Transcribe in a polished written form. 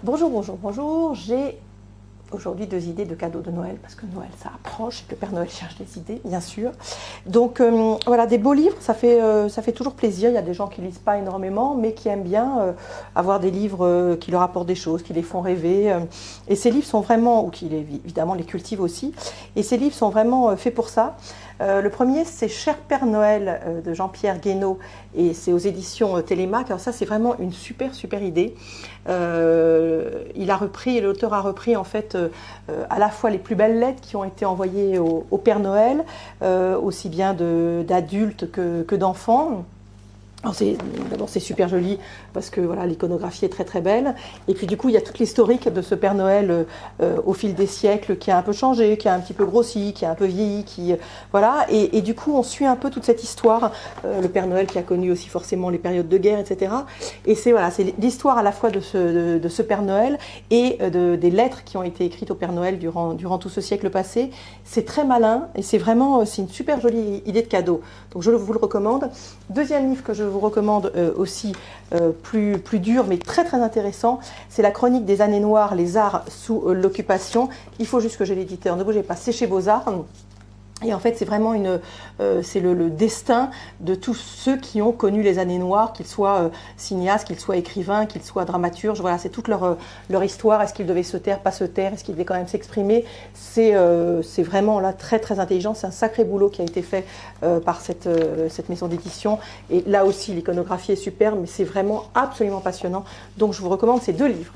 Bonjour, bonjour, bonjour. J'ai aujourd'hui 2 idées de cadeaux de Noël, parce que Noël ça approche et que le Père Noël cherche des idées, bien sûr. Donc voilà, des beaux livres, ça fait toujours plaisir. Il y a des gens qui lisent pas énormément, mais qui aiment bien avoir des livres qui leur apportent des choses, qui les font rêver. Et ces livres sont vraiment, ou qui évidemment les cultivent aussi, et ces livres sont vraiment faits pour ça. Le premier, c'est Cher Père Noël de Jean-Pierre Guénaud, et c'est aux éditions Télémac. Alors ça, c'est vraiment une super idée. L'auteur a repris en fait à la fois les plus belles lettres qui ont été envoyées au Père Noël, aussi bien d'adultes que d'enfants. D'abord c'est super joli parce que voilà, l'iconographie est très belle, et puis du coup il y a toute l'historique de ce Père Noël au fil des siècles, qui a un peu changé, qui a un petit peu grossi, qui a un peu vieilli, voilà, et du coup on suit un peu toute cette histoire, le Père Noël qui a connu aussi forcément les périodes de guerre, etc. Et c'est voilà, c'est l'histoire à la fois de ce Père Noël et des lettres qui ont été écrites au Père Noël durant tout ce siècle passé. C'est très malin et c'est une super jolie idée de cadeau, donc je vous le recommande. Deuxième livre que je vous recommande aussi, plus dur mais très intéressant, c'est La Chronique des années noires, les arts sous l'occupation. Il faut juste que j'ai l'éditeur, ne bougez pas, c'est chez Beaux-Arts. Et en fait, c'est vraiment c'est le destin de tous ceux qui ont connu les années noires, qu'ils soient cinéastes, qu'ils soient écrivains, qu'ils soient dramaturges. Voilà, c'est toute leur histoire. Est-ce qu'ils devaient se taire, pas se taire? Est-ce qu'ils devaient quand même s'exprimer? C'est vraiment là très intelligent. C'est un sacré boulot qui a été fait par cette maison d'édition. Et là aussi, l'iconographie est superbe, mais c'est vraiment absolument passionnant. Donc, je vous recommande ces 2 livres.